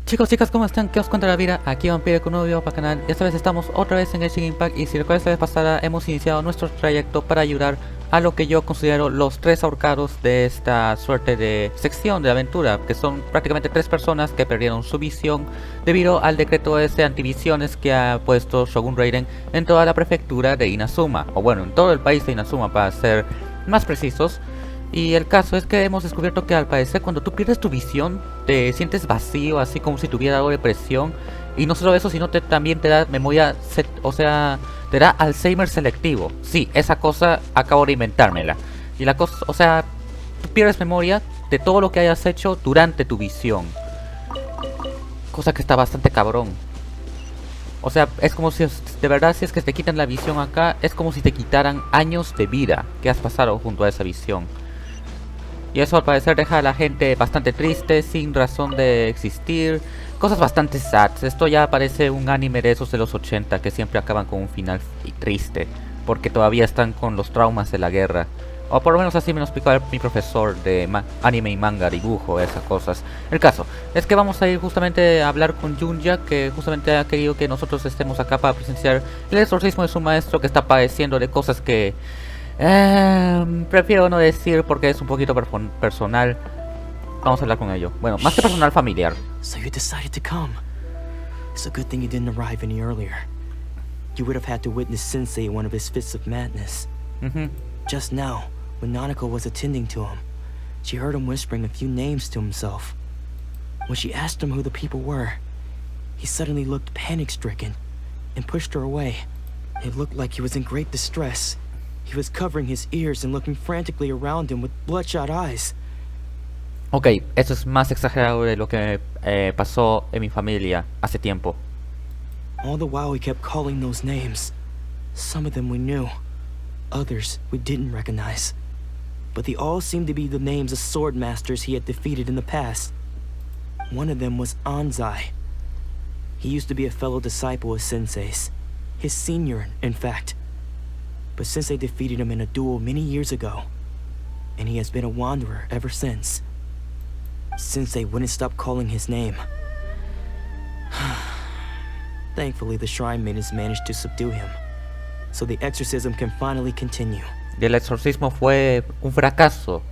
Chicos, chicas, ¿cómo están? ¿Qué os cuenta la vida? Aquí Vampire con un nuevo video para el canal. Esta vez estamos otra vez en Genshin Impact. Y si recuerdas, la vez pasada hemos iniciado nuestro trayecto para ayudar a lo que yo considero los tres ahorcados de esta suerte de sección de aventura, que son prácticamente tres personas que perdieron su visión debido al decreto ese antivisiones que ha puesto Shogun Raiden en toda la prefectura de Inazuma, o bueno, en todo el país de Inazuma para ser más precisos. Y el caso es que hemos descubierto que al parecer cuando tú pierdes tu visión te sientes vacío, así como si tuviera algo de depresión. Y no solo eso, sino también te da memoria, o sea, te da Alzheimer selectivo. Sí, esa cosa acabo de inventármela. Y la cosa, o sea, tú pierdes memoria de todo lo que hayas hecho durante tu visión. Cosa que está bastante cabrón. O sea, es como si, de verdad, si es que te quitan la visión acá, es como si te quitaran años de vida que has pasado junto a esa visión. Y eso al parecer deja a la gente bastante triste, sin razón de existir. Cosas bastante sad. Esto ya parece un anime de esos de los 80 que siempre acaban con un final triste, porque todavía están con los traumas de la guerra. O por lo menos así me lo explicó mi profesor de anime y manga, dibujo, esas cosas. El caso es que vamos a ir justamente a hablar con Junya, que justamente ha querido que nosotros estemos acá para presenciar el exorcismo de su maestro, que está padeciendo de cosas que prefiero no decir porque es un poquito personal. Vamos a hablar con ello. Bueno, más que personal, familiar. So you decided to come. It's a good thing you didn't arrive any earlier. You would have had to witness Sensei in one of his fits of madness. Just now, when Nanako was attending to him, she heard him whispering a few names to himself. When she asked him who the people were, he suddenly looked panic-stricken and pushed her away. It looked like he was in great distress. He was covering his ears and looking frantically around him with bloodshot eyes. Ok, eso es más exagerado de lo que pasó en mi familia hace tiempo. All the while he kept calling those names. Some of them we knew, others we didn't recognize. But they all seemed to be the names of sword masters he had defeated in the past. One of them was Anzai. He used to be a fellow disciple of Sensei's. His senior, in fact. But Sensei defeated him in a duel many years ago, and he has been a wanderer ever since. Sensei wouldn't stop calling his name. Thankfully, the shrine maidens managed to subdue him, so the exorcism can finally continue. Y el exorcismo fue un fracaso,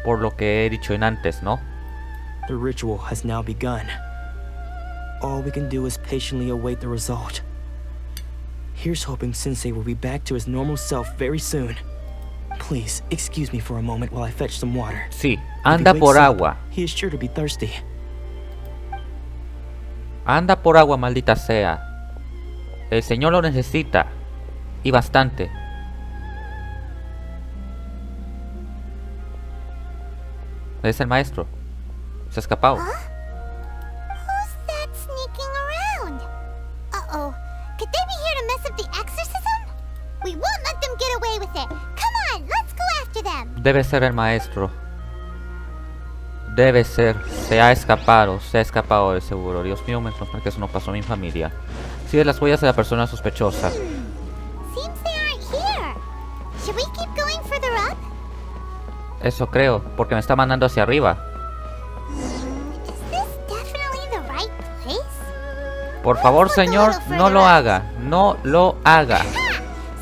por lo que he dicho en antes, ¿no? The ritual has now begun. All we can do is patiently await the result. Here's hoping Sensei will be back to his normal self very soon. Please, excuse me for a moment while I fetch some water. Sí, anda por agua. He is sure to be thirsty. Anda por agua, maldita sea. El señor lo necesita. Y bastante. Es el maestro. Se ha escapado. Who's that sneaking around? Uh-oh. Could they be here to mess up the exorcism? We won't let them get away with it. Come on, let's go after them. Debe ser el maestro. Debe ser. Se ha escapado de seguro. Dios mío, menos mal que eso no pasó a mi familia. Sigue las huellas de la persona sospechosa. Seems they aren't here. Should we keep going further up? Eso creo, porque me está mandando hacia arriba. Is this definitely the right place? Por favor, señor, no lo haga. No lo haga.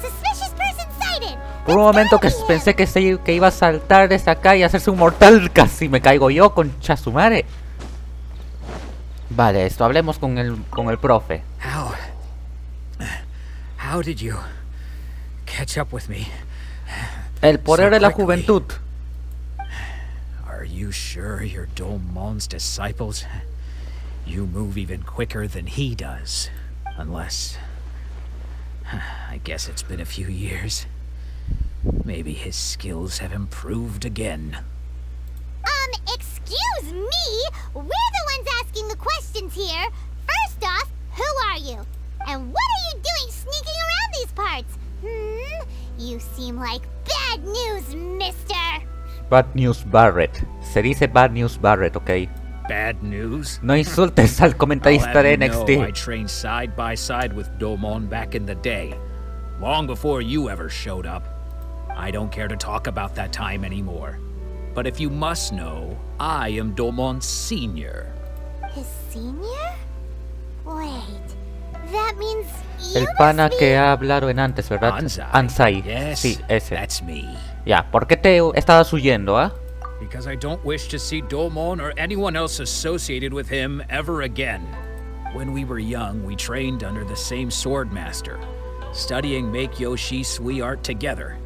Suspicious person sighted. Por un momento que pensé que iba a saltar desde acá y hacerse un mortal, casi me caigo yo con Chasumare. Vale, esto, hablemos con el profe. How did you catch up with me? El poder de la juventud. Are you sure you're Domon's disciples? You move even quicker than he does. Unless... I guess it's been a few years. Maybe his skills have improved again. Excuse me? We're the ones asking the questions here. First off, who are you? And what are you doing sneaking around these parts? You seem like bad news, mister. Bad News Barrett. Se dice Bad News Barrett, ¿ok? Bad news? No insultes al comentarista de I NXT. trained side by side with Domon back in the day. Long before you ever showed up. I don't care to talk about that time anymore. But if you must know, I am Domon's senior. His senior? Wait, that means you El pana must que be... hablaron antes, ¿verdad? Ansai. Ansai. Yes, Sí, ese. that's me. Ya, ¿por qué te estabas huyendo, ah? Because I don't wish to see Domon or anyone else associated with him ever again. When we were young, we trained under the same sword master, studying Make-Yoshi Sui art together.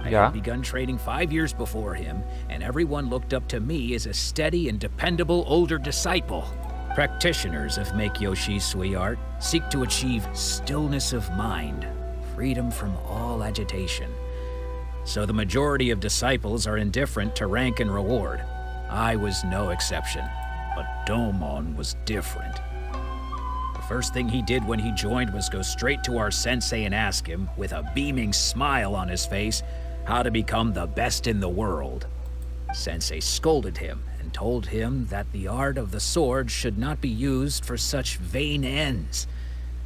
I Yeah. had begun training 5 years before him, and everyone looked up to me as a steady and dependable older disciple. Practitioners of Make-Yoshi Sui art seek to achieve stillness of mind, freedom from all agitation. So the majority of disciples are indifferent to rank and reward. I was no exception, but Domon was different. The first thing he did when he joined was go straight to our sensei and ask him, with a beaming smile on his face, how to become the best in the world. Sensei scolded him and told him that the art of the sword should not be used for such vain ends.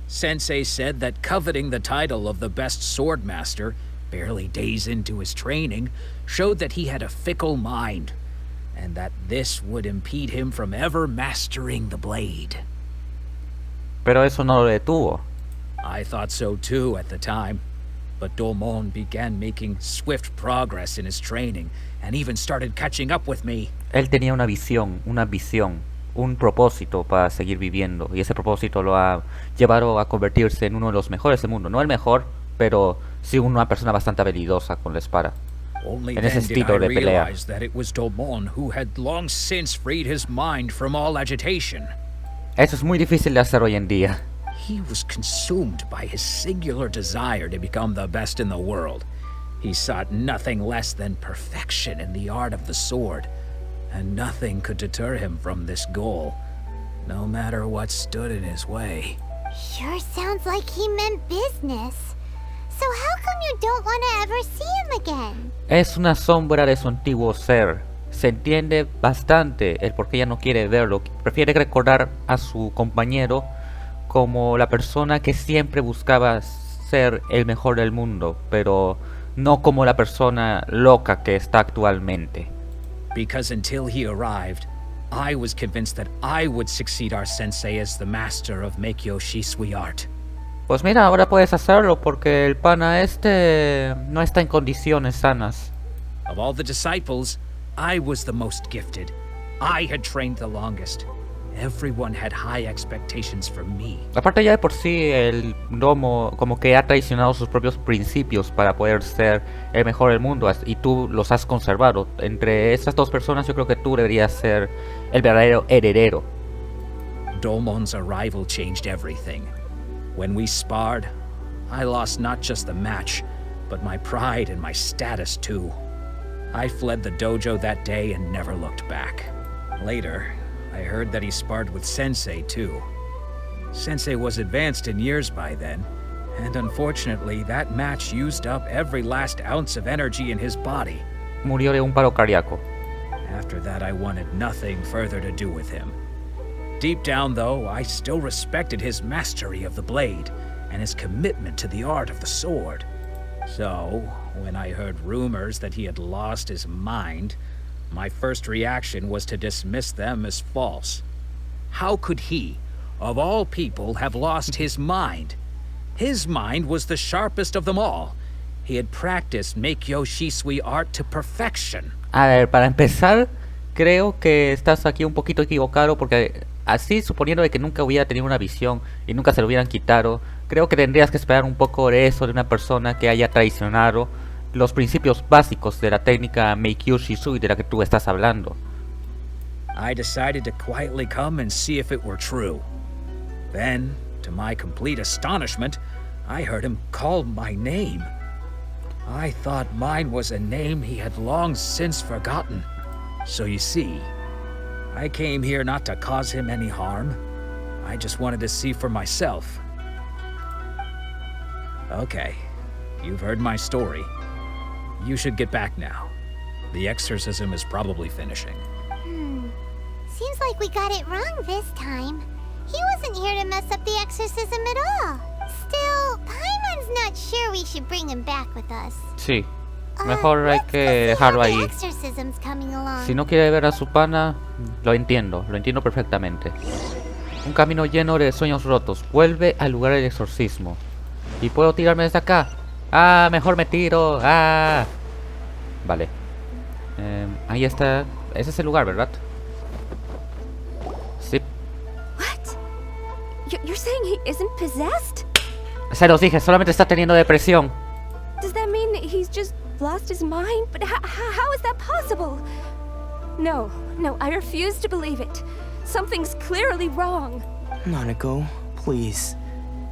Sensei said that coveting the title of the best sword master, barely days into his training, showed that he had a fickle mind, and that this would impede him from ever mastering the blade. Pero eso no lo detuvo. I thought so too at the time, but Domon began making swift progress in his training, and even started catching up with me. Él tenía una visión, un propósito para seguir viviendo, y ese propósito lo ha llevado a convertirse en uno de los mejores del mundo. No el mejor, pero sí una persona bastante habilidosa con la espada. Only En ese then did I estilo de pelea. realize that it was Domon who had long since freed his mind from all agitation. Eso es muy difícil de hacer hoy en día. He was consumed by his singular desire to become the best in the world. He sought nothing less than perfection in the art of the sword, and nothing could deter him from this goal, no matter what stood in his way. Sure sounds like he meant business. So how come you don't want to ever see him again? Es una sombra de su antiguo ser. Se entiende bastante el por qué ella no quiere verlo. Prefiere recordar a su compañero como la persona que siempre buscaba ser el mejor del mundo, pero no como la persona loca que está actualmente. Because until he arrived, I was convinced that I would succeed our sensei as the master of Make-Yoshi Sui art. Pues mira, ahora puedes hacerlo porque el pana este no está en condiciones sanas. Of all the disciples, I was the most gifted. I had trained the longest. Everyone had high expectations from me. Aparte ya de por sí el domo como que ha traicionado sus propios principios para poder ser el mejor del mundo y tú los has conservado. Entre estas dos personas yo creo que tú deberías ser el verdadero heredero. Domon's arrival changed everything. When we sparred, I lost not just the match, but my pride and my status too. I fled the dojo that day and never looked back. Later, I heard that he sparred with Sensei too. Sensei was advanced in years by then, and unfortunately that match used up every last ounce of energy in his body. Murió de un paro cardíaco. After that I wanted nothing further to do with him. Deep down though, I still respected his mastery of the blade, and his commitment to the art of the sword. So, when I heard rumors that he had lost his mind, my first reaction was to dismiss them as false. How could he, of all people, have lost his mind? His mind was the sharpest of them all. He had practiced Make-Yoshi Sui art to perfection. A ver, para empezar, creo que estás aquí un poquito equivocado porque así, suponiendo de que nunca hubiera tenido una visión y nunca se lo hubieran quitado, creo que tendrías que esperar un poco de eso de una persona que haya traicionado los principios básicos de la técnica Make-Yoshi Sui de la que tú estás hablando. I decided to quietly come and see if it were true. Then, to my complete astonishment, I heard him call my name. I thought mine was a name he had long since forgotten. So you see, I came here not to cause him any harm. I just wanted to see for myself. Okay, you've heard my story. You should get back now. The exorcism is probably finishing. Seems like we got it wrong this time. He wasn't here to mess up the exorcism at all. Still, Paimon's not sure we should bring him back with us. Sí, mejor hay What's que the dejarlo scene ahí. of the exorcisms coming along? Si no quiere ver a su pana, Lo entiendo perfectamente. Un camino lleno de sueños rotos. Vuelve al lugar del exorcismo. ¿Y puedo tirarme desde acá? Ah, mejor me tiro. Ah. Vale. Ahí está. Ese es el lugar, ¿verdad? Sí. What? You're saying he isn't possessed? Se los dije, solamente está teniendo depresión. Does that mean he's just lost his mind? But how is that possible? No, I refuse to believe it. Something's clearly wrong. Nanako, please.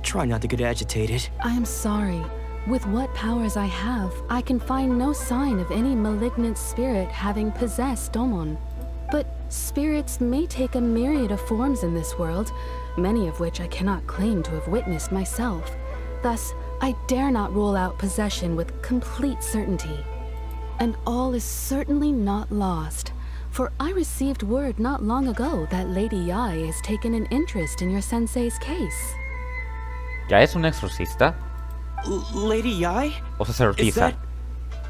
Try not to get agitated. I am sorry. With what powers I have, I can find no sign of any malignant spirit having possessed Domon. But spirits may take a myriad of forms in this world, many of which I cannot claim to have witnessed myself. Thus, I dare not rule out possession with complete certainty. And all is certainly not lost, for I received word not long ago that Lady Yai has taken an interest in your sensei's case. ¿Ya es un exorcista? Lady Yai? ¿O Is sacerdotisa? that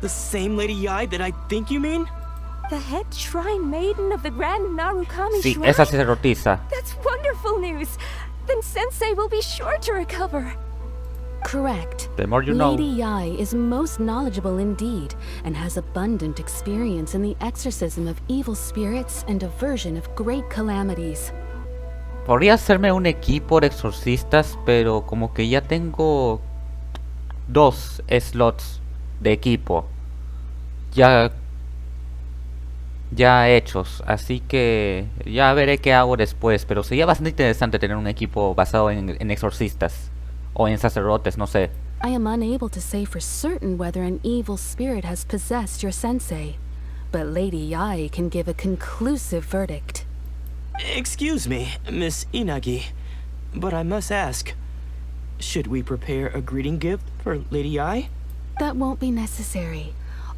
the same Lady Yai that I think you mean? The head shrine maiden of the Grand Narukami Sí, Shrine? esa sacerdotisa. That's wonderful news. Then Sensei will be sure to recover. Correct. The more you know. Lady Yai is most knowledgeable indeed, and has abundant experience in the exorcism of evil spirits and aversion of great calamities. Podría hacerme un equipo de exorcistas, pero como que ya tengo 2 slots de equipo ya hechos, así que ya veré qué hago después, pero sería bastante interesante tener un equipo basado en exorcistas o en sacerdotes, no sé. I am unable to say for certain whether an evil spirit has possessed your sensei, but Lady Yai can give a conclusive verdict. Excuse me, Miss Inagi, but I must ask, should we prepare a greeting gift for Lady Yai? That won't be necessary.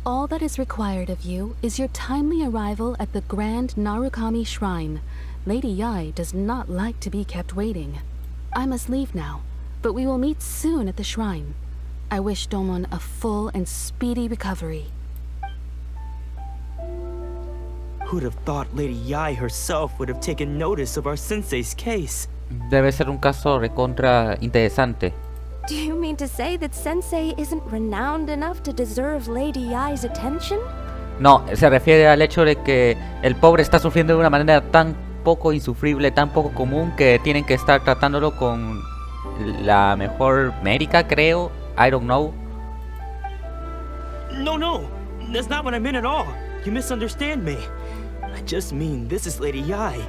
All that is required of you is your timely arrival at the Grand Narukami Shrine. Lady Yai does not like to be kept waiting. I must leave now, but we will meet soon at the shrine. I wish Domon a full and speedy recovery. Who'd have thought Lady Yai herself would have taken notice of our sensei's case? Debe ser un caso recontra interesante. Do you mean to say that Sensei isn't renowned enough to deserve Lady Yai's attention? No, se refiere al hecho de que el pobre está sufriendo de una manera tan poco insufrible, tan poco común, que tienen que estar tratándolo con la mejor médica, creo. I don't know. No, that's not what I meant at all. You misunderstand me. I just mean this is Lady Yai,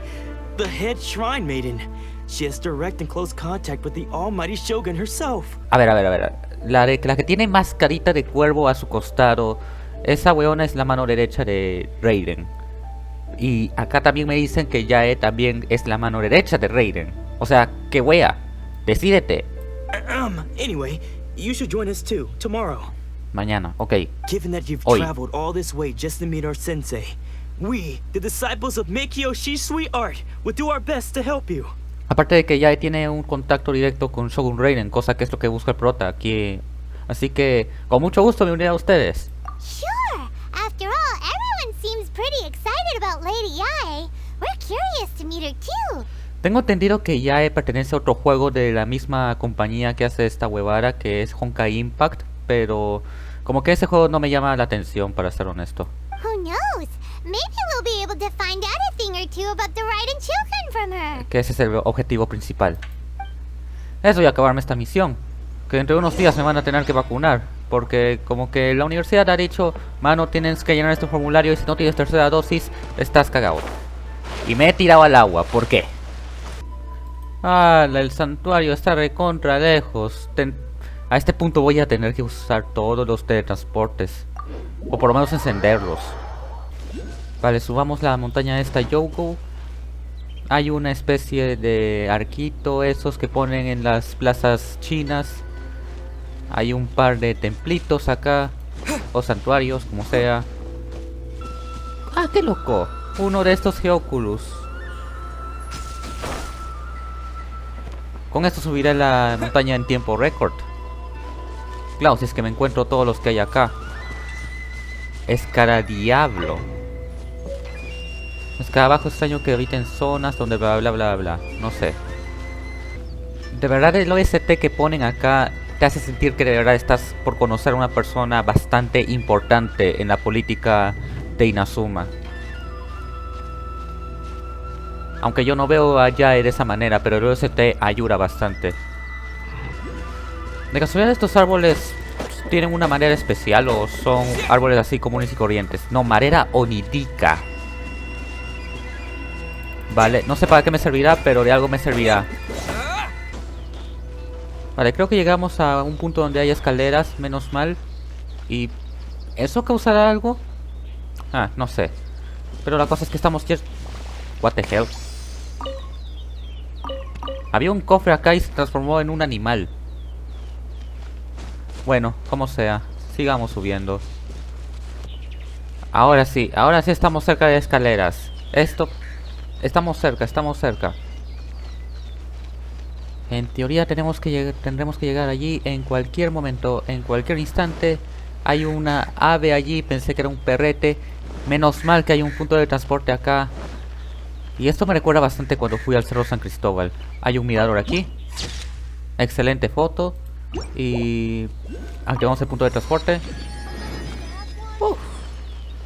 the head shrine maiden. She has direct and close contact with the almighty Shogun herself. A ver. La que tiene mascarita de cuervo a su costado, esa weona es la mano derecha de Raiden. Y acá también me dicen que Yae también es la mano derecha de Raiden. O sea, qué wea. Decídete. Anyway, you should join us too, tomorrow. Mañana, ok. Given that you've Hoy. traveled all this way just to meet our sensei, we, the disciples of Meikyo Shisui Art, will do our best to help you. Aparte de que Yae tiene un contacto directo con Shogun Raiden, cosa que es lo que busca el prota aquí. Así que, con mucho gusto me uniré a ustedes. Sure. After all, everyone seems pretty excited about Lady Yai. We're curious to meet her too. Tengo entendido que Yae pertenece a otro juego de la misma compañía que hace esta huevada, que es Genshin Impact, pero como que ese juego no me llama la atención, para ser honesto. Who knows? Maybe we'll be able to find out a thing or two about the Raiden Shogun from her. Que ese es el objetivo principal. Eso y acabarme esta misión, que entre unos días me van a tener que vacunar, porque como que la universidad ha dicho, mano, tienes que llenar este formulario y si no tienes tercera dosis, estás cagado. Y me he tirado al agua, ¿por qué? Ah, el santuario está recontra lejos. A este punto voy a tener que usar todos los teletransportes, o por lo menos encenderlos. Vale, subamos la montaña esta Yogo. Hay una especie de arquito, esos que ponen en las plazas chinas. Hay un par de templitos acá, o santuarios, como sea. Ah, qué loco. Uno de estos Geoculus. Con esto subiré la montaña en tiempo récord. Claro, si es que me encuentro todos los que hay acá. Escaradiablo. Escarabajo extraño que habita en zonas donde bla bla bla bla. No sé. De verdad el OST que ponen acá te hace sentir que de verdad estás por conocer a una persona bastante importante en la política de Inazuma. Aunque yo no veo a Yae de esa manera, pero el OST ayuda bastante. De casualidad estos árboles tienen una manera especial o son árboles así comunes y corrientes. No, manera onírica. Vale, no sé para qué me servirá, pero de algo me servirá. Vale, creo que llegamos a un punto donde hay escaleras, menos mal. ¿Y eso causará algo? Ah, no sé. Pero la cosa es que estamos... What the hell? Había un cofre acá y se transformó en un animal. Bueno, como sea. Sigamos subiendo. Ahora sí estamos cerca de escaleras. Estamos cerca. En teoría tendremos que llegar allí en cualquier momento, en cualquier instante. Hay una ave allí, pensé que era un perrete. Menos mal que hay un punto de transporte acá. Y esto me recuerda bastante cuando fui al Cerro San Cristóbal. Hay un mirador aquí. Excelente foto. Y... activamos el punto de transporte.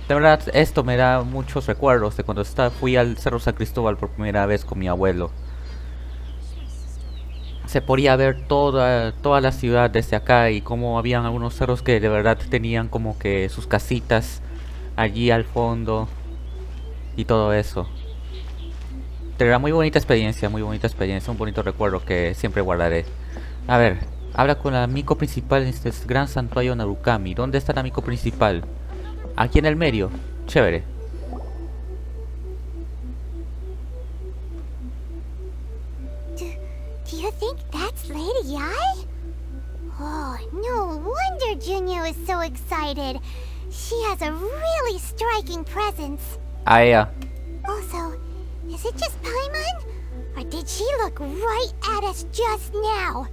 De verdad, esto me da muchos recuerdos de cuando fui al Cerro San Cristóbal por primera vez con mi abuelo. Se podía ver toda la ciudad desde acá y cómo habían algunos cerros que de verdad tenían como que sus casitas allí al fondo y todo eso. Era muy bonita experiencia, un bonito recuerdo que siempre guardaré. A ver, habla con el amigo principal en este gran santuario Narukami. ¿Dónde está el amigo principal? Aquí en el medio. Chévere. Do you think that's Lady Yae? Oh, no wonder Junyo is so excited. She has a really striking presence. Ella. Also, is it just Paimon? Or did she look right at us just now?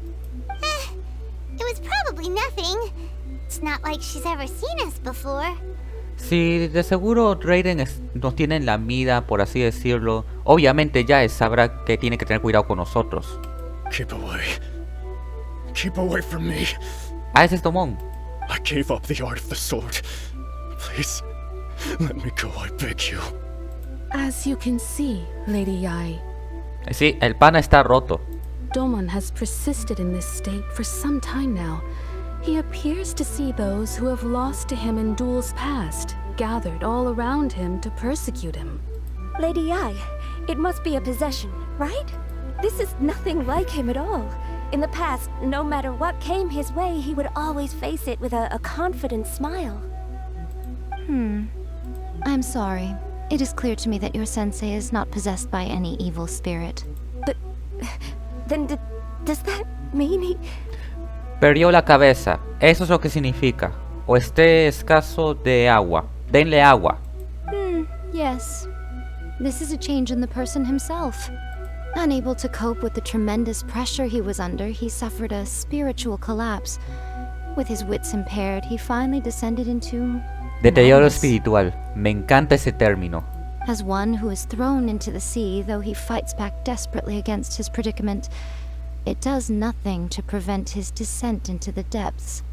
It was probably nothing. It's not like she's ever seen us before. Sí, de seguro Raiden nos tiene en la mira, por así decirlo. Obviamente ya sabrá que tiene que tener cuidado con nosotros. Keep away. Keep away from me. Ah, ese es Tomón. I gave up the art of the sword. Please, let me go, I beg you. As you can see, Lady Yae, Sí, el pana está roto. Domon has persisted in this state for some time now. He appears to see those who have lost to him in duels past, gathered all around him to persecute him. Lady Yae, it must be a possession, right? This is nothing like him at all. In the past, no matter what came his way, he would always face it with a confident smile. I'm sorry. It is clear to me that your sensei is not possessed by any evil spirit. But then does that mean he... Perdió la cabeza. Eso es lo que significa. O esté escaso de agua. Denle agua. Yes. This is a change in the person himself. Unable to cope with the tremendous pressure he was under, he suffered a spiritual collapse. With his wits impaired, he finally descended into... Deterioro madness. espiritual. Me encanta ese término. As one who is thrown into the sea, though he fights back desperately against his predicament, it does nothing to prevent his descent into the depths.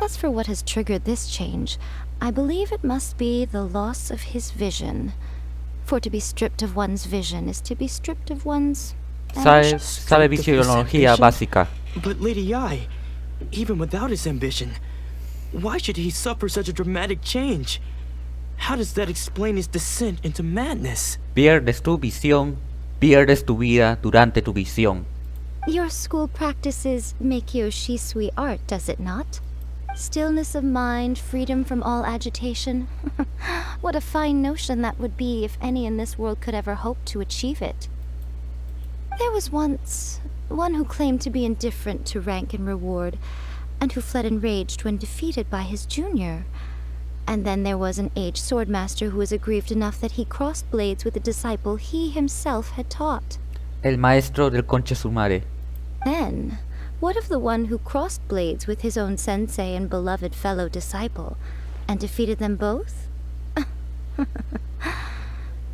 As for what has triggered this change, I believe it must be the loss of his vision. For to be stripped of one's vision is to be stripped of one's... Sabe visiología básica. But Lady Yae, even without his ambition, why should he suffer such a dramatic change? How does that explain his descent into madness? Pierdes tu visión, pierdes tu vida durante tu visión. Your school practices Meikyo Shisui art, does it not? Stillness of mind, freedom from all agitation. What a fine notion that would be if any in this world could ever hope to achieve it. There was once one who claimed to be indifferent to rank and reward, and who fled enraged when defeated by his junior. And then there was an aged swordmaster who was aggrieved enough that he crossed blades with a disciple he himself had taught. El maestro del concha su madre. Then, what of the one who crossed blades with his own sensei and beloved fellow disciple, and defeated them both?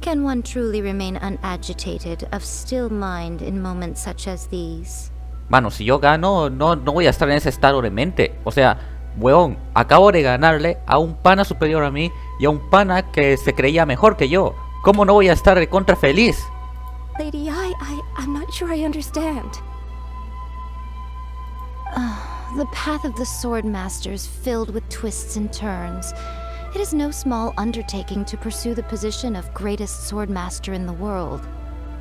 Can one truly remain unagitated, of still mind in moments such as these? Mano, si yo gano, no voy a estar en ese estado de mente. O sea, weón, acabo de ganarle a un pana superior a mí y a un pana que se creía mejor que yo. ¿Cómo no voy a estar de contra feliz? Lady, I'm not sure I understand. The path of the sword master is filled with twists and turns. It is no small undertaking to pursue the position of greatest sword master in the world.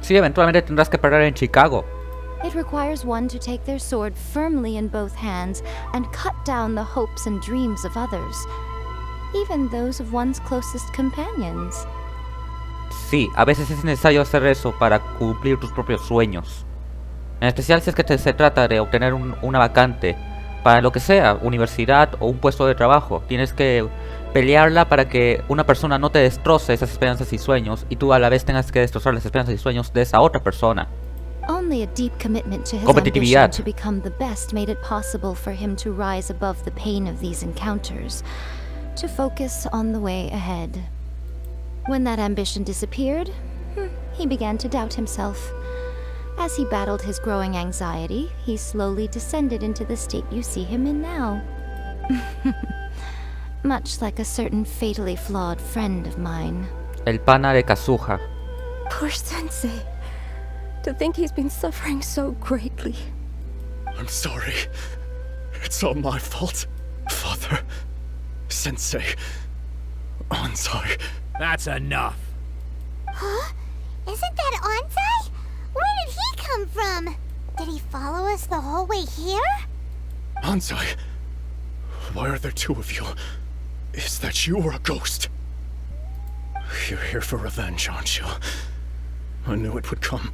Sí, eventualmente tendrás que parar en Chicago. It requires one to take their sword firmly in both hands and cut down the hopes and dreams of others, even those of one's closest companions. Sí, a veces es necesario hacer eso para cumplir tus propios sueños. En especial si es que se trata de obtener una vacante para lo que sea, universidad o un puesto de trabajo. Tienes que pelearla para que una persona no te destroce esas esperanzas y sueños y tú a la vez tengas que destrozar las esperanzas y sueños de esa otra persona. Only a deep commitment to his Competitividad. ambition to become the best made it possible for him to rise above the pain of these encounters, to focus on the way ahead. When that ambition disappeared, he began to doubt himself. As he battled his growing anxiety, he slowly descended into the state you see him in now. Much like a certain fatally flawed friend of mine. El pana de Kazuha. Poor Sensei. To think he's been suffering so greatly. I'm sorry. It's all my fault. Father, Sensei, Ansai. That's enough. Huh? Isn't that Ansai? Where did he come from? Did he follow us the whole way here? Ansai, why are there two of you? Is that you or a ghost? You're here for revenge, aren't you? I knew it would come.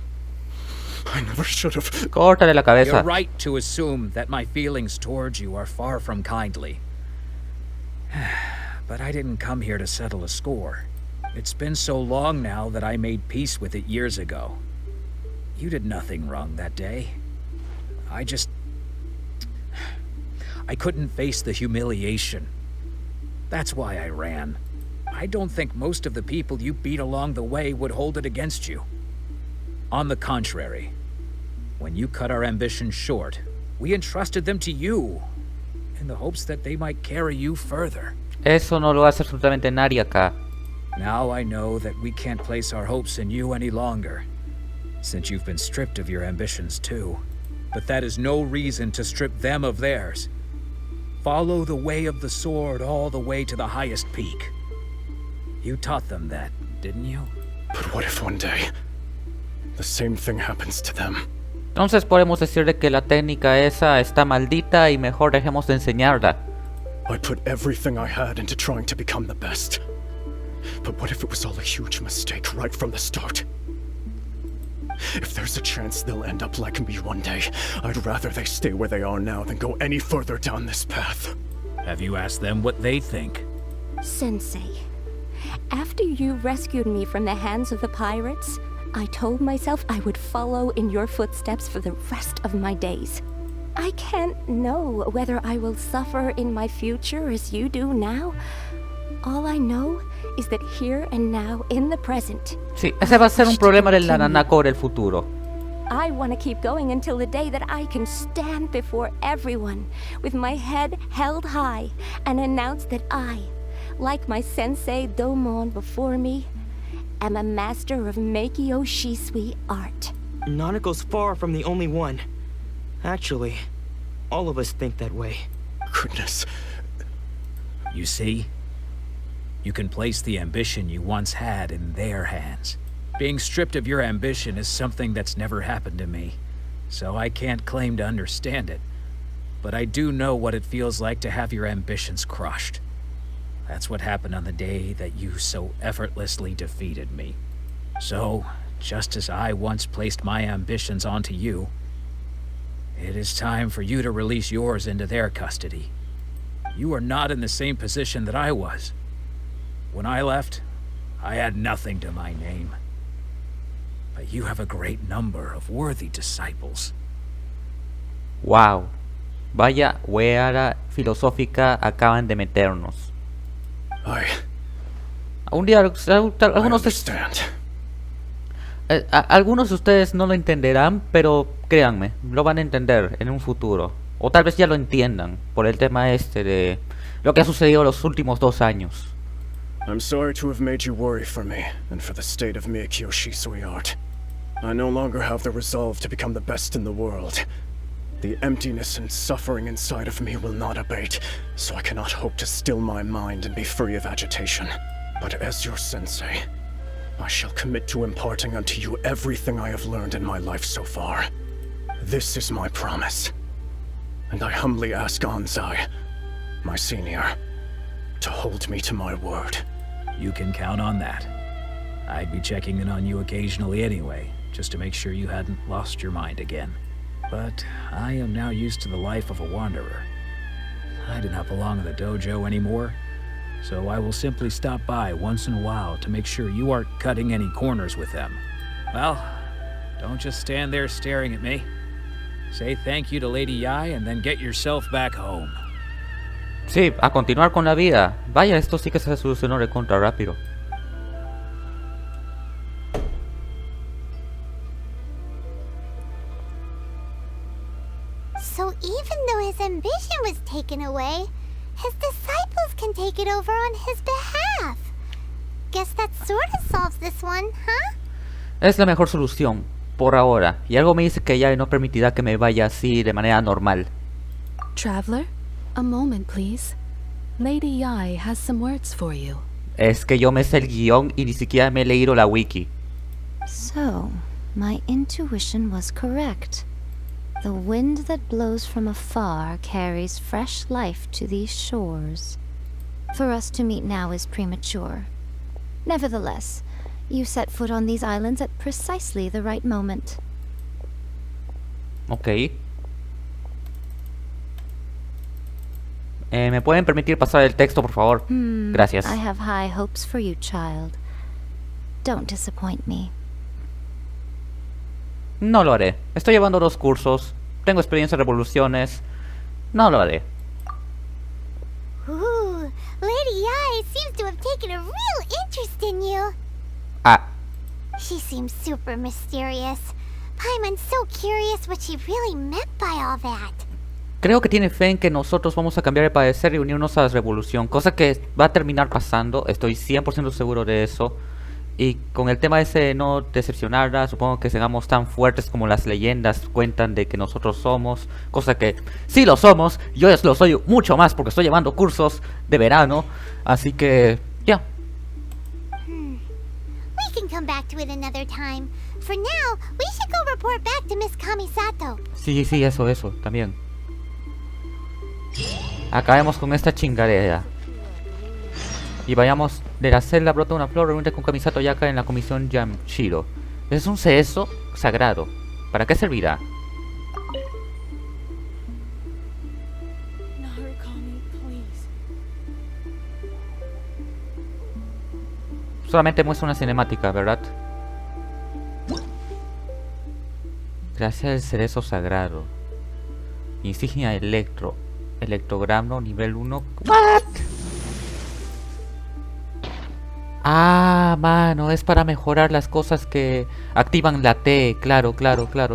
I never should have. Córtale la cabeza. You're right to assume that my feelings towards you are far from kindly. But I didn't come here to settle a score. It's been so long now that I made peace with it years ago. You did nothing wrong that day. I couldn't face the humiliation. That's why I ran. I don't think most of the people you beat along the way would hold it against you. On the contrary, when you cut our ambitions short, we entrusted them to you, in the hopes that they might carry you further. Eso no lo hace absolutamente nadie acá. Now I know that we can't place our hopes in you any longer, since you've been stripped of your ambitions too. But that is no reason to strip them of theirs. Follow the way of the sword all the way to the highest peak. You taught them that, didn't you? But what if one day the same thing happens to them? Entonces podemos decir de que la técnica esa está maldita y mejor dejemos de enseñarla. I put everything I had into trying to become the best. But what if it was all a huge mistake right from the start? If there's a chance they'll end up like me one day, I'd rather they stay where they are now than go any further down this path. Have you asked them what they think? Sensei, after you rescued me from the hands of the pirates, I told myself I would follow in your footsteps for the rest of my days. I can't know whether I will suffer in my future as you do now. All I know is that here and now, in the present, Sí, ese va a ser un problema del Nanako del futuro. I want to keep going until the day that I can stand before everyone with my head held high and announce that I, like my sensei Domon before me, am a master of Meikyo Shisui art. Nanako's far from the only one. Actually, all of us think that way. Goodness. You see? You can place the ambition you once had in their hands. Being stripped of your ambition is something that's never happened to me, so I can't claim to understand it. But I do know what it feels like to have your ambitions crushed. That's what happened on the day that you so effortlessly defeated me. So, just as I once placed my ambitions onto you, it is time for you to release yours into their custody. You are not in the same position that I was. When I left, I had nothing to my name. But you have a great number of worthy disciples. Wow. Vaya hueara filosófica acaban de meternos. un día algunos de ustedes no lo entenderán, pero créanme, lo van a entender en un futuro. O tal vez ya lo entiendan por el tema este de lo que ha sucedido los últimos 2 años. I'm sorry to have made you worry for me, and for the state of me, Kyoshi art. I no longer have the resolve to become the best in the world. The emptiness and suffering inside of me will not abate, so I cannot hope to still my mind and be free of agitation. But as your sensei, I shall commit to imparting unto you everything I have learned in my life so far. This is my promise. And I humbly ask Anzai, my senior, to hold me to my word. You can count on that. I'd be checking in on you occasionally anyway, just to make sure you hadn't lost your mind again. But I am now used to the life of a wanderer. I do not belong in the dojo anymore, so I will simply stop by once in a while to make sure you aren't cutting any corners with them. Well, don't just stand there staring at me. Say thank you to Lady Yai and then get yourself back home. Sí, a continuar con la vida. Vaya, esto sí que se solucionó de contra rápido. So even though his ambition was taken away, his disciples can take it over on his behalf. Guess that sort of solves this one, huh? Es la mejor solución, por ahora. Y algo me dice que ya no permitirá que me vaya así de manera normal. Traveler, a moment, please. Lady Yai has some words for you. Es que yo me sé el guión y ni siquiera me he leído la wiki. So, my intuition was correct. The wind that blows from afar carries fresh life to these shores. For us to meet now is premature. Nevertheless, you set foot on these islands at precisely the right moment. Ok. ¿Me pueden permitir pasar el texto, por favor? Gracias. I have high hopes for you, child. Don't disappoint me. No lo haré. Estoy llevando 2 cursos. Tengo experiencia en revoluciones. No lo haré. Ooh, Lady Yai seems to have taken a real interest in you. Ah, She seems super mysterious. Paimon's so curious what she really meant by all that. creo que tiene fe en que nosotros vamos a cambiar de parecer y unirnos a la revolución. Cosa que va a terminar pasando. Estoy 100% seguro de eso. Y con el tema ese de no decepcionarla, supongo que seamos tan fuertes como las leyendas cuentan de que nosotros somos. Cosa que sí lo somos. Yo lo soy mucho más porque estoy llevando cursos de verano. Así que, ya. We can come back to it another time. For now, we should go report back to Miss Kamisato. Sí, eso, también. Acabemos con esta chingadera. Y vayamos de la celda brota una flor, reúnete con Kamisato Yaka en la comisión Yamshiro. Es un cerezo sagrado. ¿Para qué servirá? Solamente muestra una cinemática, ¿verdad? Gracias al cerezo sagrado. Insignia electrogramo nivel 1. ¿What? Ah, mano, es para mejorar las cosas que activan la T. Claro,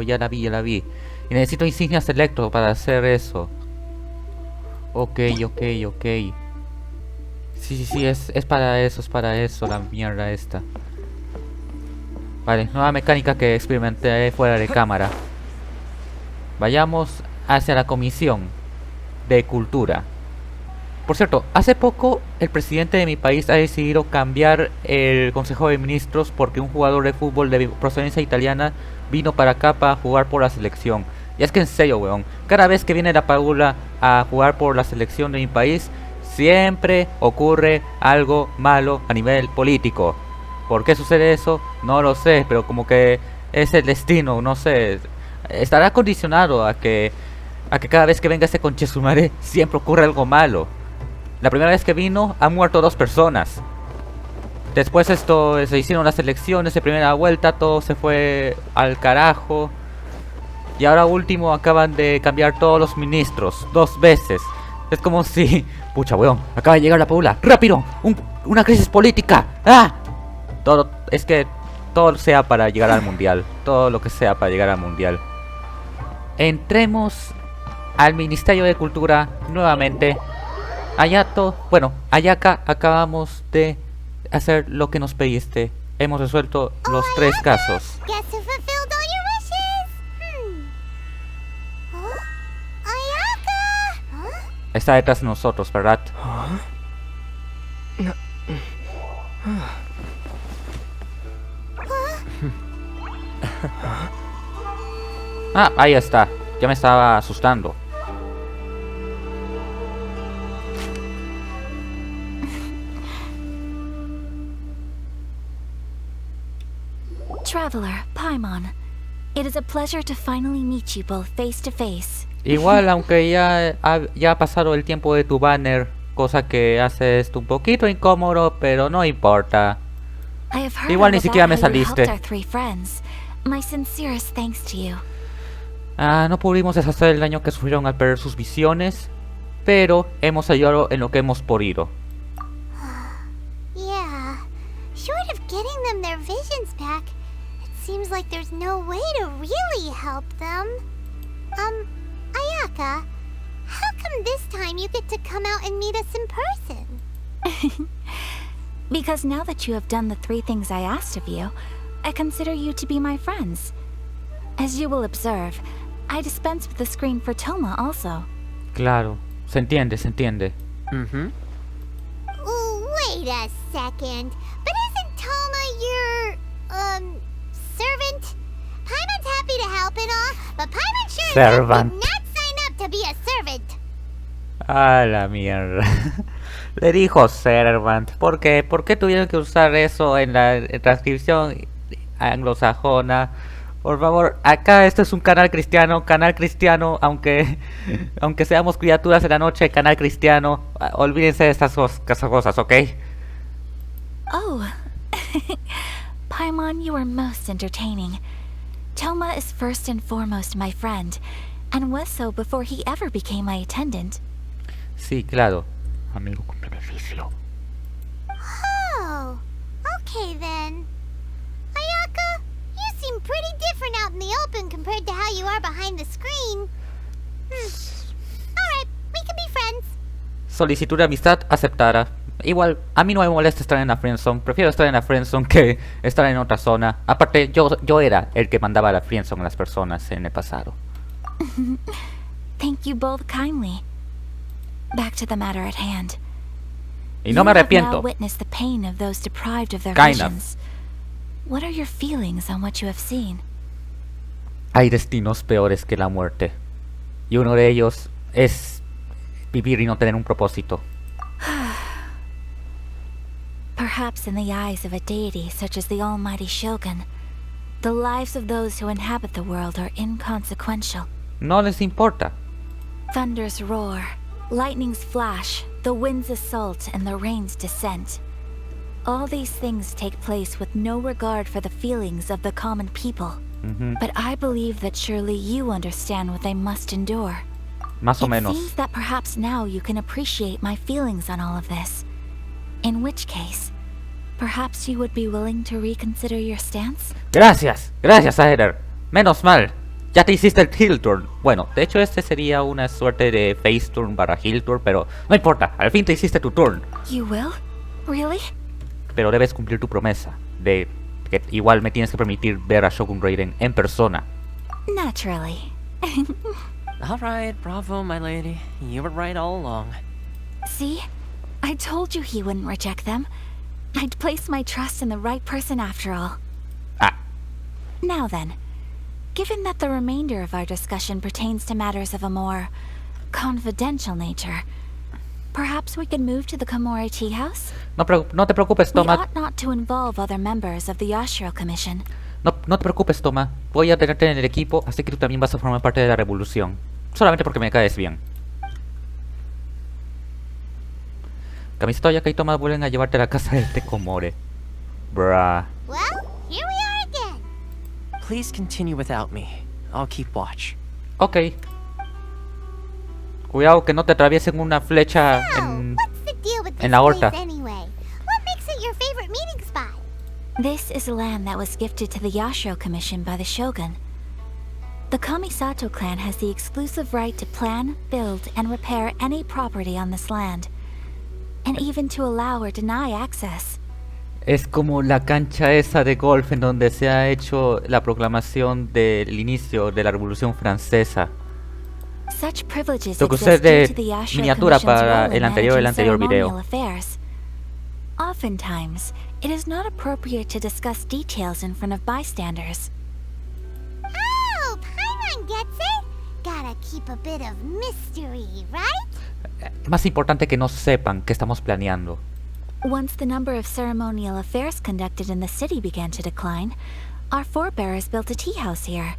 ya la vi. Y necesito insignias electro para hacer eso. Ok. Sí, es para eso, la mierda esta. Vale, nueva mecánica que experimenté fuera de cámara. Vayamos hacia la comisión de cultura. Por cierto, hace poco el presidente de mi país ha decidido cambiar el consejo de ministros porque un jugador de fútbol de procedencia italiana vino para acá para jugar por la selección. Y es que en serio, weón, cada vez que viene la Paula a jugar por la selección de mi país, siempre ocurre algo malo a nivel político. ¿Por qué sucede eso? No lo sé, pero como que es el destino, no sé. Estará condicionado a que cada vez que venga ese conchesumare siempre ocurre algo malo. La primera vez que vino han muerto 2 personas. Después se hicieron las elecciones de primera vuelta, todo se fue al carajo. Y ahora último acaban de cambiar todos los ministros 2 veces. Es como si... Pucha, weón, acaba de llegar la Paula. ¡Rápido! una crisis política. ¡Ah! Todo, es que todo sea para llegar al mundial. Todo lo que sea para llegar al mundial. Entremos al Ministerio de Cultura nuevamente. Ayaka, acabamos de hacer lo que nos pediste. Hemos resuelto los 3 casos. Guess who fulfilled all your wishes? Ayaka! Está detrás de nosotros, ¿verdad? Ah, ahí está. Ya me estaba asustando. Traveler, Paimon. It is a pleasure to finally meet you both face to face. Igual, aunque ya ha pasado el tiempo de tu banner, cosa que hace esto un poquito incómodo, pero no importa. I have heard Igual ni all siquiera me about how you saliste. helped our 3 friends. My sincerest thanks to you. No pudimos deshacer el daño que sufrieron al perder sus visiones, pero hemos ayudado en lo que hemos podido. Yeah. Short of getting them their visions back, it seems like there's no way to really help them. Ayaka, how come this time you get to come out and meet us in person? Because now that you have done the 3 things I asked of you, I consider you to be my friends. As you will observe, I dispense with the screen for Toma also. Claro, se entiende, se entiende. Wait a second. But isn't Toma your, servant? Paimon's happy to help and all, but Paimon sure Servant. did not sign up to be a servant. A la mierda. Le dijo servant. ¿Por qué? ¿Por qué tuvieron que usar eso en la transcripción anglosajona? Por favor, acá esto es un canal cristiano, aunque seamos criaturas de la noche, canal cristiano. Olvídense de estas cosas, ¿ok? Oh. Paimon, you are most entertaining. Toma is first and foremost my friend, and was so before he ever became my attendant. Sí, claro. Amigo con beneficio. Oh, okay then. Ayaka, you seem pretty different out in the open compared to how you are behind the screen. Alright, we can be friends. Solicitud de amistad aceptada. Igual, a mí no me molesta estar en la friendzone. Prefiero estar en la friendzone que estar en otra zona. Aparte, yo era el que mandaba la friendzone a las personas en el pasado. Thank you both kindly. Back to the matter at hand. Y no me arrepiento. You have now witnessed the pain of those deprived of their Kind of. visions. What are your feelings on what you have seen? Hay destinos peores que la muerte. Y uno de ellos es vivir y no tener un propósito. Perhaps in the eyes of a deity such as the almighty Shogun, the lives of those who inhabit the world are inconsequential. No les importa. Thunders roar, lightnings flash, the winds assault, and the rains descent. All these things take place with no regard for the feelings of the common people. But I believe that surely you understand what they must endure. Más o It menos. seems that perhaps now you can appreciate my feelings on all of this. In which case, perhaps you would be willing to reconsider your stance? Gracias, Aether. Menos mal. Ya te hiciste el heel turn. Bueno, de hecho este sería una suerte de face turn barra heel turn, pero no importa. Al fin te hiciste tu turn. You will? Really? Pero debes cumplir tu promesa de que igual me tienes que permitir ver a Shogun Raiden en persona. Naturally. Alright, bravo, my lady. You were right all along. See? I told you he wouldn't reject them. I'd placed my trust in the right person after all. Ah, Now then, given that the remainder of our discussion pertains to matters of a more confidential nature, perhaps we could move to the Komori Tea House? no te preocupes, We Toma. ought not to involve other members of the Yashiro Commission. No te preocupes, Toma. Voy a tenerte en el equipo, así que tú también vas a formar parte de la Revolución. Solamente porque me caes bien. Camiseta Ayaka y Toma vuelven a llevarte a la casa del té Komore. Bruh. Well, here we are again. Please continue without me. I'll keep watch. Ok. Cuidado que no te atraviesen una flecha So, en... what's the deal with this en la aorta. place anyway? What This is land that was gifted to the Yashiro Commission by the Shogun. The Kamisato clan has the exclusive right to plan, build, and repair any property on this land, and even to allow or deny access. Es como la cancha esa de golf en donde se ha hecho la proclamación del inicio de la Revolución Francesa. Such privileges Lo que exist usé due to the de Yashiro miniatura Commission's para role in el anterior managing video. ceremonial affairs. Oftentimes, it is not appropriate to discuss details in front of bystanders. Oh, Paimon gets it. Gotta keep a bit of mystery, right? Es más importante que no sepan qué estamos planeando. Once the number of ceremonial affairs conducted in the city began to decline, our forebears built a tea house here.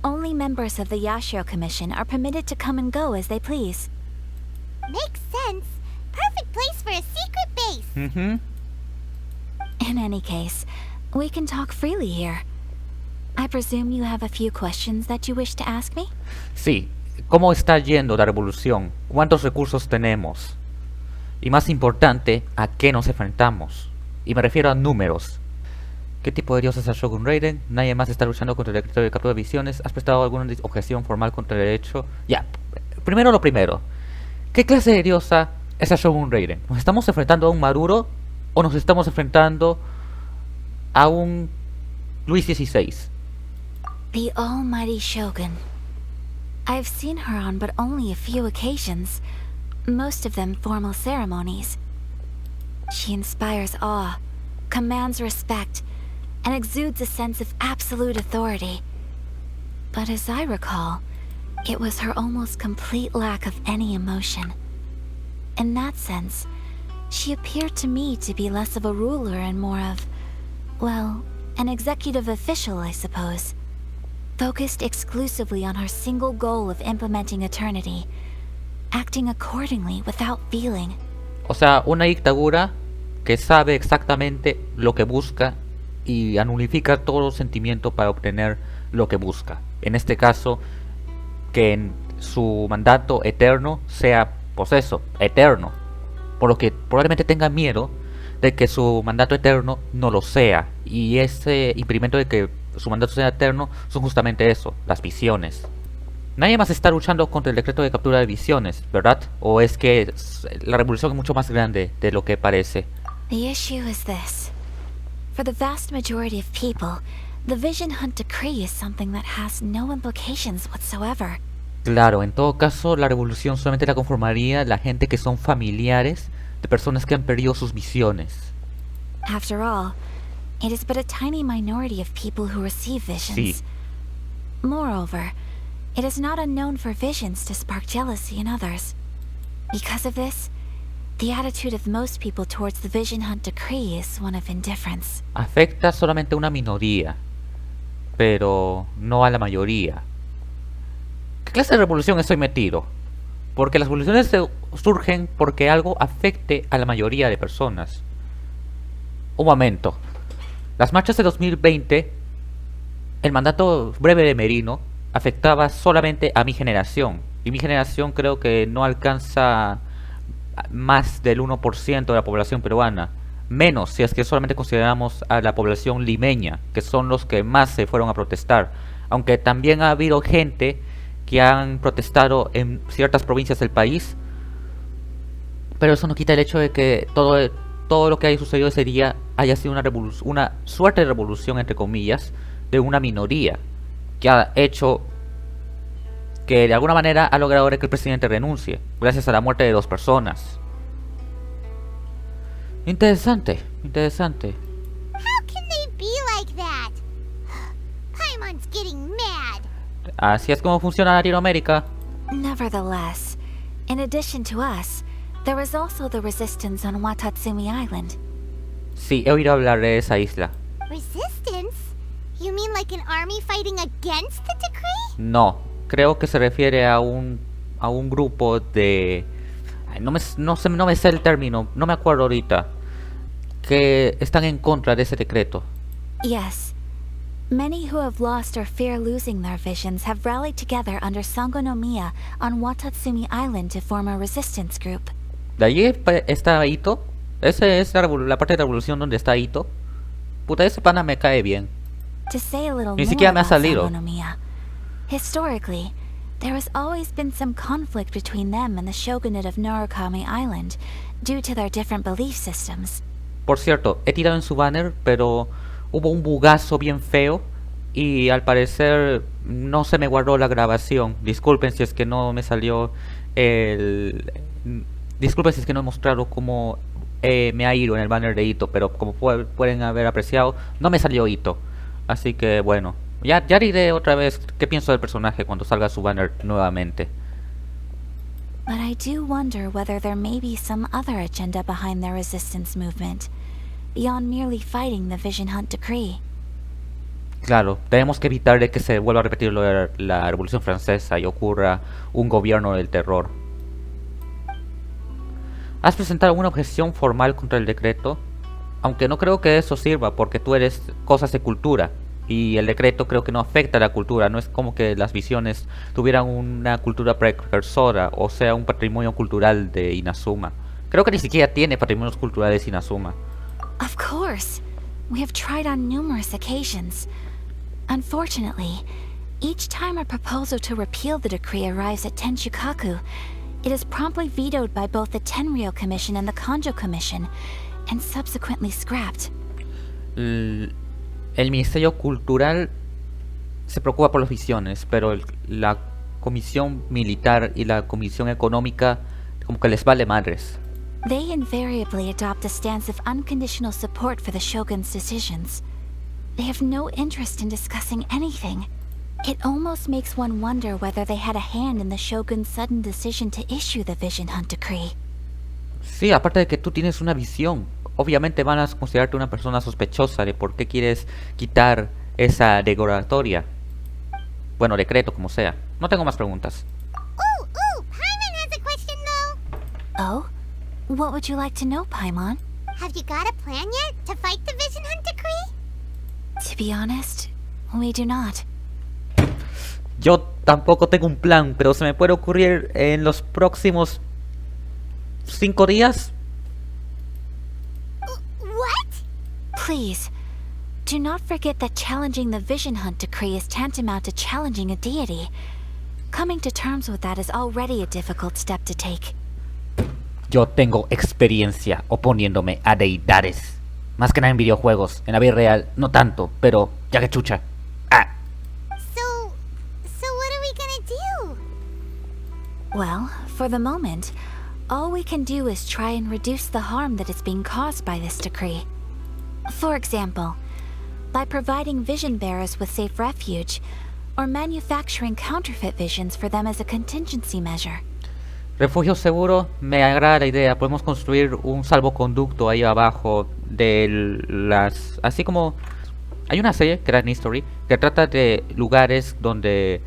Only members of the Yashiro Commission are permitted to come and go as they please. Makes sense. Perfect place for a secret base. In any case, we can talk freely here. I presume you have a few questions that you wish to ask me? Sí, ¿cómo está yendo la revolución? ¿Cuántos recursos tenemos? Y más importante, ¿a qué nos enfrentamos? Y me refiero a números. ¿Qué tipo de dios es el Shogun Raiden? Nadie más está luchando contra el decreto de captura de visiones. ¿Has prestado alguna objeción formal contra el derecho? Ya, primero lo primero. ¿Qué clase de diosa es el Shogun Raiden? ¿Nos estamos enfrentando a un Maduro o nos estamos enfrentando a un Luis XVI? The almighty Shogun. I've seen her on but only a few occasions, most of them formal ceremonies. She inspires awe, commands respect, and exudes a sense of absolute authority. But as I recall, it was her almost complete lack of any emotion. In that sense, she appeared to me to be less of a ruler and more of, well, an executive official, I suppose. Focused exclusively on her single goal of implementing eternity, acting accordingly without feeling. O sea, una dictadura que sabe exactamente lo que busca y anulifica todo sentimiento para obtener lo que busca. En este caso, que en su mandato eterno sea, pues eso, eterno. Por lo que probablemente tenga miedo de que su mandato eterno no lo sea. Y ese impedimento de que su mandato sea eterno son justamente eso, las visiones. Nadie más está luchando contra el decreto de captura de visiones, ¿verdad? ¿O es que la revolución es mucho más grande de lo que parece? The issue is this. For the vast majority of people, the Vision Hunt Decree is something that has no implications whatsoever. Claro, en todo caso, la revolución solamente la conformaría la gente que son familiares de personas que han perdido sus visiones. After all, it is but a tiny minority of people who receive visions. Sí. Moreover, it is not unknown for visions to spark jealousy in others. Because of this, the attitude of most people towards the Vision Hunt Decree is one of indifference. Afecta solamente a una minoría, pero no a la mayoría. ¿Qué clase de revolución estoy metido? Porque las revoluciones surgen porque algo afecte a la mayoría de personas. Un momento. Las marchas de 2020, el mandato breve de Merino afectaba solamente a mi generación. Y mi generación creo que no alcanza más del 1% de la población peruana. Menos si es que solamente consideramos a la población limeña, que son los que más se fueron a protestar. Aunque también ha habido gente que han protestado en ciertas provincias del país. Pero eso no quita el hecho de que todo lo que haya sucedido ese día haya sido una suerte de revolución, entre comillas, de una minoría que ha hecho que de alguna manera ha logrado que el presidente renuncie gracias a la muerte de 2 personas. Interesante, interesante. How can they be like that? Paimon's getting mad. Así es como funciona Latinoamérica. Nevertheless, in addition to us, there is also the resistance on Watatsumi Island. Sí, he oído hablar de esa isla. Resistance? You mean like an army fighting against the decree? No, creo que se refiere a un grupo de... Ay, no me sé el término, no me acuerdo ahorita. Que están en contra de ese decreto. Yes. Many who have lost or fear losing their visions have rallied together under Sangonomiya on Watatsumi Island to form a resistance group. ¿De allí está Ito? ¿Esa es la parte de la revolución donde está Ito? Puta, ese pana me cae bien. To say a little Ni more siquiera me ha about salido. Samonomiya, historically, there has always been some conflict between them and the shogunate of Narukami Island, due to their different belief systems. Por cierto, he tirado en su banner, pero hubo un bugazo bien feo y al parecer no se me guardó la grabación. Disculpen si es que no me salió el... Disculpen si es que no he mostrado cómo me ha ido en el banner de Ito, pero como pueden haber apreciado, no me salió Ito. Así que bueno, ya diré otra vez qué pienso del personaje cuando salga su banner nuevamente. But I do wonder whether there may be some other agenda behind their resistance movement, beyond merely fighting the Vision Hunt decree. Claro, tenemos que evitar de que se vuelva a repetir lo de la Revolución Francesa y ocurra un gobierno del terror. ¿Has presentado alguna objeción formal contra el decreto? Aunque no creo que eso sirva porque tú eres cosas de cultura y el decreto creo que no afecta a la cultura, no es como que las visiones tuvieran una cultura precursora o sea un patrimonio cultural de Inazuma. Creo que ni siquiera tiene patrimonios culturales Inazuma. Of course. We have tried on numerous occasions. Unfortunately, each time a proposal to repeal the decree arrives at Tenshukaku, it is promptly vetoed by both the Tenryou Commission and the Kanjo Commission, and subsequently scrapped. El Ministerio Cultural se preocupa por las visiones, pero la Comisión Militar y la Comisión Económica como que les vale madres. They invariably adopt a stance of unconditional support for the Shogun's decisions. They have no interest in discussing anything. It almost makes one wonder whether they had a hand in the Shogun's sudden decision to issue the Vision Hunt decree. Sí, aparte de que tú tienes una visión, obviamente van a considerarte una persona sospechosa de por qué quieres quitar esa derogatoria. Bueno, decreto, como sea. No tengo más preguntas. Paimon has a question though. Oh? What would you like to know, Paimon? Have you got a plan yet to fight the Vision Hunt decree? To be honest, we do not. Yo tampoco tengo un plan, pero se me puede ocurrir en los próximos 5 días. What? Please, do not forget that challenging the Vision Hunt decree is tantamount to challenging a deity. Coming to terms with that is already a difficult step to take. Yo tengo experiencia oponiéndome a deidades. Más que nada en videojuegos. En la vida real, no tanto, pero ya que chucha. So what are we gonna do? Well, for the moment, all we can do is try and reduce the harm that is being caused by this decree. For example, by providing vision bearers with safe refuge, or manufacturing counterfeit visions for them as a contingency measure. Refugio seguro, me agrada la idea. Podemos construir un salvoconducto ahí abajo de las... Así como... Hay una serie, que era en History, que trata de lugares donde...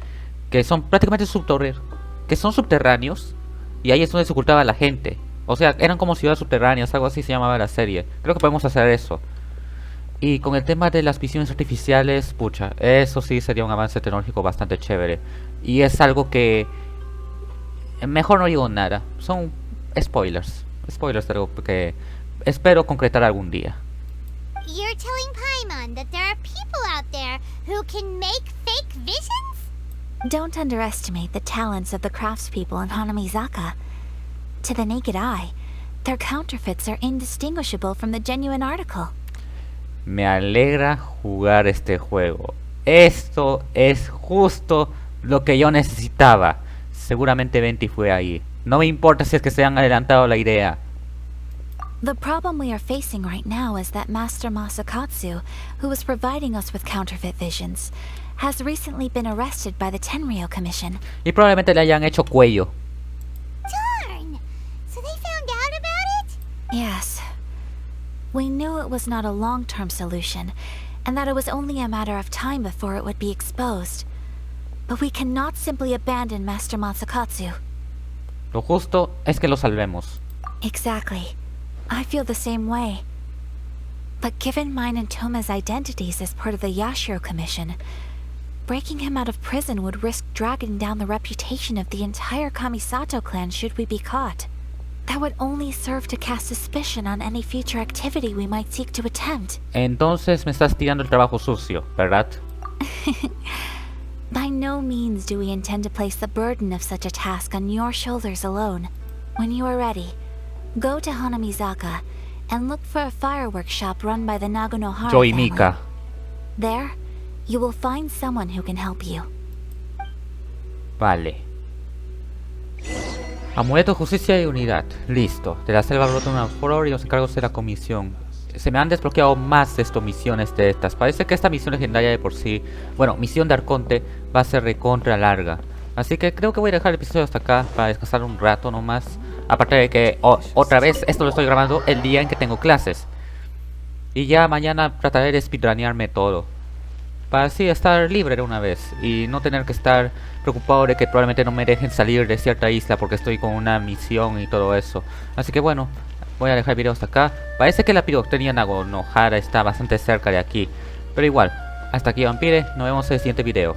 que son prácticamente subterráneos. Y ahí es donde se ocultaba la gente. O sea, eran como ciudades subterráneas, algo así se llamaba la serie. Creo que podemos hacer eso. Y con el tema de las visiones artificiales, pucha, eso sí sería un avance tecnológico bastante chévere. Y es algo que... Mejor no digo nada, son spoilers de algo que espero concretar algún día. You're telling Paimon that there are people out there who can make fake visions? Don't underestimate the talents of the craftspeople in Hanamizaka. To the naked eye, their counterfeits are indistinguishable from the genuine article. Me alegra jugar este juego. Esto es justo lo que yo necesitaba. Seguramente Venti fue ahí. No me importa si es que se han adelantado la idea. The problem we are facing right now is that Master Masakatsu, who was providing us with counterfeit visions, has recently been arrested by the Tenryou Commission. Y probablemente le hayan hecho cuello. Darn! So they found out about it? Yes. We knew it was not a long-term solution, and that it was only a matter of time before it would be exposed. But we cannot simply abandon Master Masakatsu. Lo justo es que lo salvemos. Exactly. I feel the same way. But given mine and Toma's identities as part of the Yashiro Commission, breaking him out of prison would risk dragging down the reputation of the entire Kamisato clan should we be caught. That would only serve to cast suspicion on any future activity we might seek to attempt. Entonces me estás tirando el trabajo sucio, ¿verdad? By no means do we intend to place the burden of such a task on your shoulders alone. When you are ready, go to Hanamizaka and look for a fireworks shop run by the Naganohara Yo y family. Mika. There, you will find someone who can help you. Vale. Amuleto, justicia y unidad. Listo. De la selva brota una flor y los encargos de la comisión. Se me han desbloqueado más de estas misiones de estas. Parece que esta misión legendaria de por sí, bueno, misión de Arconte, va a ser recontra larga. Así que creo que voy a dejar el episodio hasta acá para descansar un rato nomás. Aparte de que otra vez esto lo estoy grabando el día en que tengo clases. Y ya mañana trataré de speedrunearme todo. Para así estar libre de una vez y no tener que estar preocupado de que probablemente no me dejen salir de cierta isla porque estoy con una misión y todo eso. Así que bueno, voy a dejar el video hasta acá. Parece que la pirotecnia Naganohara está bastante cerca de aquí. Pero igual, hasta aquí Vampire, nos vemos en el siguiente video.